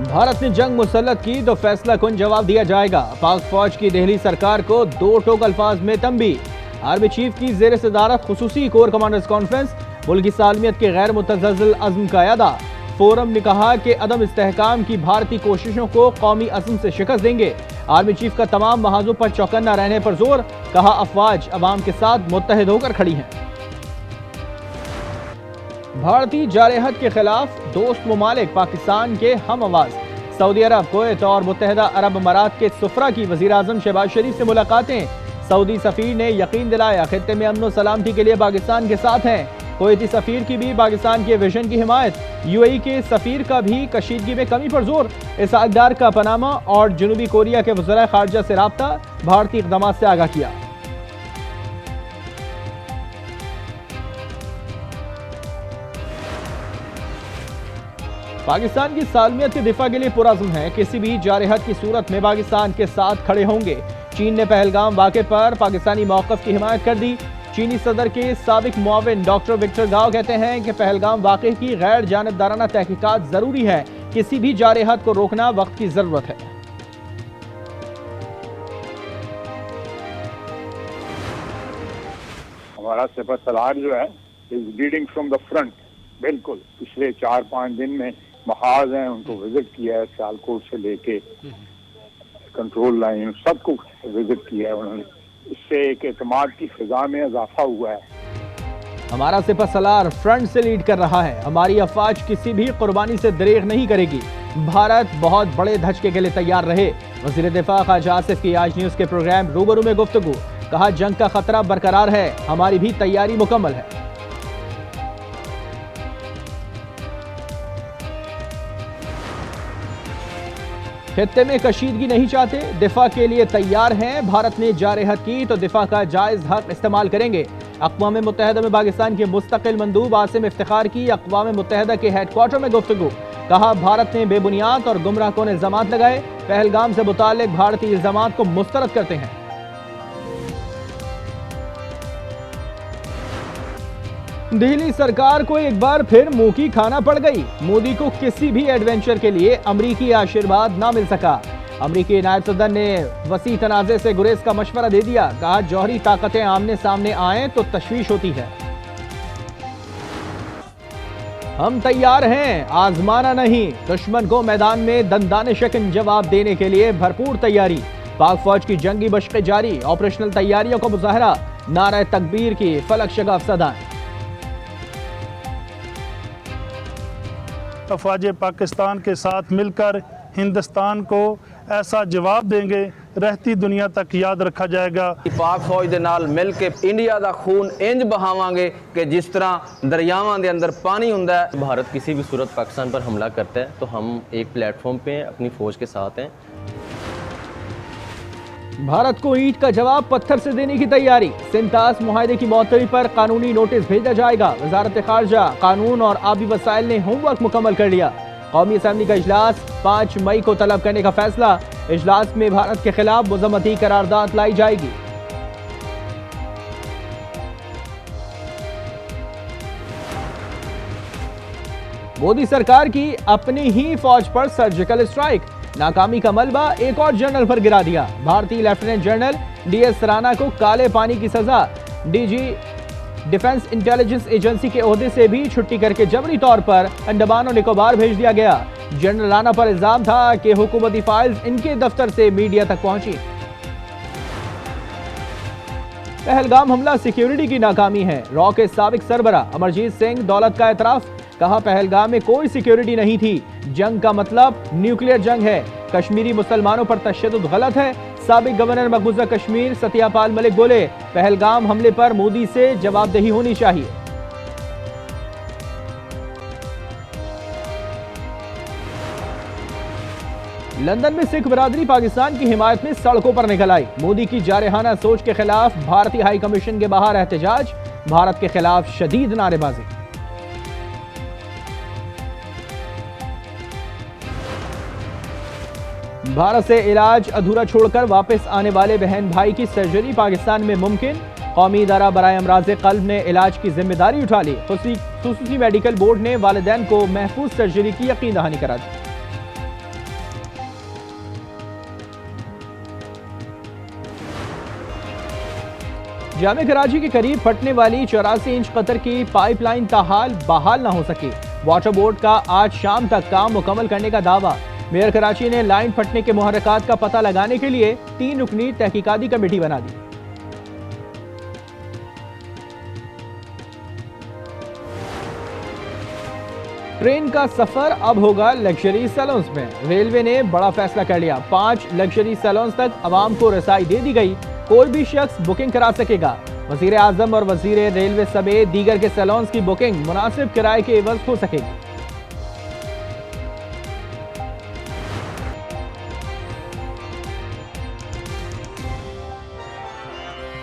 भारत ने जंग मुसल्लत की तो फैसला कुन जवाब दिया जाएगा। पाक फौज की दिल्ली सरकार को 2 टोक अल्फाज में तंबी। आर्मी चीफ की जेर सदारत खुसूसी कोर कमांडर्स कॉन्फ्रेंस, मुल्क की सालमियत के गैर मुतज़्ज़ल अज़्म का यादा। फोरम ने कहा कि अदम इस्तेहकाम की भारतीय कोशिशों को कौमी अज़्म से शिकस्त देंगे। आर्मी चीफ का तमाम महाजों पर चौकन्ना रहने पर जोर, कहा अफवाज अवाम के साथ मुत्तहिद होकर खड़ी हैं। भारतीय जारहत के खिलाफ दोस्त ममालिक पाकिस्तान के हम आवाज। सऊदी अरब, कुवैत और मुत्तहिदा अरब अमारात के सुफरा की वज़ीर आज़म शहबाज शरीफ से मुलाकातें। सऊदी सफीर ने यकीन दिलाया खित्ते में अमन सलामती के लिए पाकिस्तान के साथ हैं। कुवैती सफीर की भी पाकिस्तान के विजन की हिमायत। यूएई के सफीर का भी कशीदगी में कमी पर जोर। इसहाक डार का पनामा और जनूबी कोरिया के वज़राए खारजा से राब्ता, भारतीय इक़दाम से आगाह किया। पाकिस्तान की सालमियत के दिफा के लिए पुरअज़्म है, किसी भी जारहत की सूरत में पाकिस्तान के साथ खड़े होंगे। चीन ने पहलगाम वाक़े पर पाकिस्तानी मौक़िफ़ की हिमायत कर दी। चीनी सदर के साबिक मुआविन डॉक्टर विक्टर गाओ कहते हैं कि पहलगाम वाक़े की गैर जानिबदाराना तहकीकात ज़रूरी है। किसी भी जारहत को रोकना वक्त की ज़रूरत है। हमारा सिपह सलार जो है is leading from the front. बिल्कुल पिछले 4-5 दिन में महाज हैं, उनको विजिट किया है, सियालकोट से लेके कंट्रोल लाइन सबको विजिट किया है उन्होंने। इससे एक एतमाद की फिजा में इजाफा हुआ है। हमारा सिपह सलार फ्रंट से लीड कर रहा है। हमारी अफवाज किसी भी कुर्बानी से दरेग नहीं करेगी। भारत बहुत बड़े धचके के लिए तैयार रहे। वज़ीर दिफा ख्वाजा आसिफ की आज न्यूज़ के प्रोग्राम रूबरू में गुफ्तगू। कहा जंग का खतरा बरकरार है, हमारी भी तैयारी मुकम्मल है। खित्ते में कशीदगी नहीं चाहते, दिफा के लिए तैयार हैं। भारत ने जारहत की तो दिफा का जायज हक इस्तेमाल करेंगे। अक़वाम मुत्तहिदा में पाकिस्तान के मुस्तकिल मंदूब आसिम इफ्तिखार की अक़वाम मुत्तहिदा के हेडक्वार्टर में गुफ्तगू। कहा भारत ने बेबुनियाद और गुमराह कौन इल्ज़ामात लगाए, पहलगाम से मुताल्लिक भारतीय इल्ज़ामात को मुस्तरद करते हैं। दिल्ली सरकार को एक बार फिर मुंह की खाना पड़ गई। मोदी को किसी भी एडवेंचर के लिए अमरीकी आशीर्वाद ना मिल सका। अमरीकी नायब सदर ने वसी तनाज़े से गुरेज का मशवरा दे दिया। कहा जौहरी ताकतें आमने सामने आए तो तशवीश होती है। हम तैयार हैं, आजमाना नहीं। दुश्मन को मैदान में दंदाने शिकन जवाब देने के लिए भरपूर तैयारी। पाक फौज की जंगी मशक़ें जारी, ऑपरेशनल तैयारियों का मुजाहरा। नारे तकबीर की फलक शगाफ सदाएं। अफवाज पाकिस्तान के साथ मिलकर हिंदुस्तान को ऐसा जवाब देंगे, रहती दुनिया तक याद रखा जाएगा। पाक फौज दे नाल मिल के इंडिया दा खून इंज बहावांगे कि जिस तरह दरियावां दे अंदर पानी हुंदा है। भारत किसी भी सूरत पाकिस्तान पर हमला करता है तो हम एक प्लेटफॉर्म पे अपनी फौज के साथ हैं। भारत को ईंट का जवाब पत्थर से देने की तैयारी। सिंतास मुआहदे की मौतरी पर कानूनी नोटिस भेजा जाएगा। वजारत खारजा, कानून और आबी वसाइल ने होमवर्क मुकम्मल कर लिया। कौमी असम्बली का इजलास 5 मई को तलब करने का फैसला। इजलास में भारत के खिलाफ मुज़म्मती करारदाद लाई जाएगी। मोदी सरकार की अपनी ही फौज पर सर्जिकल स्ट्राइक। नाकामी का मलबा एक और जनरल पर गिरा दिया। भारतीय लेफ्टिनेंट जनरल डीएस राणा को काले पानी की सजा। डीजी डिफेंस इंटेलिजेंस एजेंसी के ओहदे से भी छुट्टी करके जबरी तौर पर अंडमान और निकोबार भेज दिया गया। जनरल राणा पर इल्जाम था कि हुकूमती फाइल्स इनके दफ्तर से मीडिया तक पहुंची। पहलगाम हमला सिक्योरिटी की नाकामी है। रॉ के साबिक सरबरा अमरजीत सिंह दौलत का एतराफ। कहा पहलगाम में कोई सिक्योरिटी नहीं थी। जंग का मतलब न्यूक्लियर जंग है। कश्मीरी मुसलमानों पर तशद्दुद गलत है। साबिक गवर्नर मकबूजा कश्मीर सत्यपाल मलिक बोले पहलगाम हमले पर मोदी से जवाबदेही होनी चाहिए। लंदन में सिख बरादरी पाकिस्तान की हिमायत में सड़कों पर निकल आई। मोदी की जारहाना सोच के खिलाफ भारतीय हाई कमीशन के बाहर एहतजाज। भारत के खिलाफ शदीद नारेबाजी। भारत से इलाज अधूरा छोड़कर वापस आने वाले बहन भाई की सर्जरी पाकिस्तान में मुमकिन। कौमी इदारा बराए अमराज़ क़ल्ब ने इलाज की जिम्मेदारी उठा ली। खुसूसी मेडिकल बोर्ड ने वालिदैन को महफूज सर्जरी की यकीन दहानी करा दी। जामे कराची के करीब फटने वाली 84 इंच कतर की पाइपलाइन ताहाल बहाल न हो सकी। वाटर बोर्ड का आज शाम तक काम मुकम्मल करने का दावा। मेयर कराची ने लाइन फटने के मुहर्रिकात का पता लगाने के लिए 3 रुकनी तहकीकाती कमेटी बना दी। ट्रेन का सफर अब होगा लग्जरी सैलून्स में। रेलवे ने बड़ा फैसला कर लिया। 5 लग्जरी सैलून्स तक आवाम को रसाई दे दी गई। कोई भी शख्स बुकिंग करा सकेगा। वजीर आजम और वजीर रेलवे समेत दीगर के सैलून्स की बुकिंग मुनासिब किराए के एवज हो सकेगी।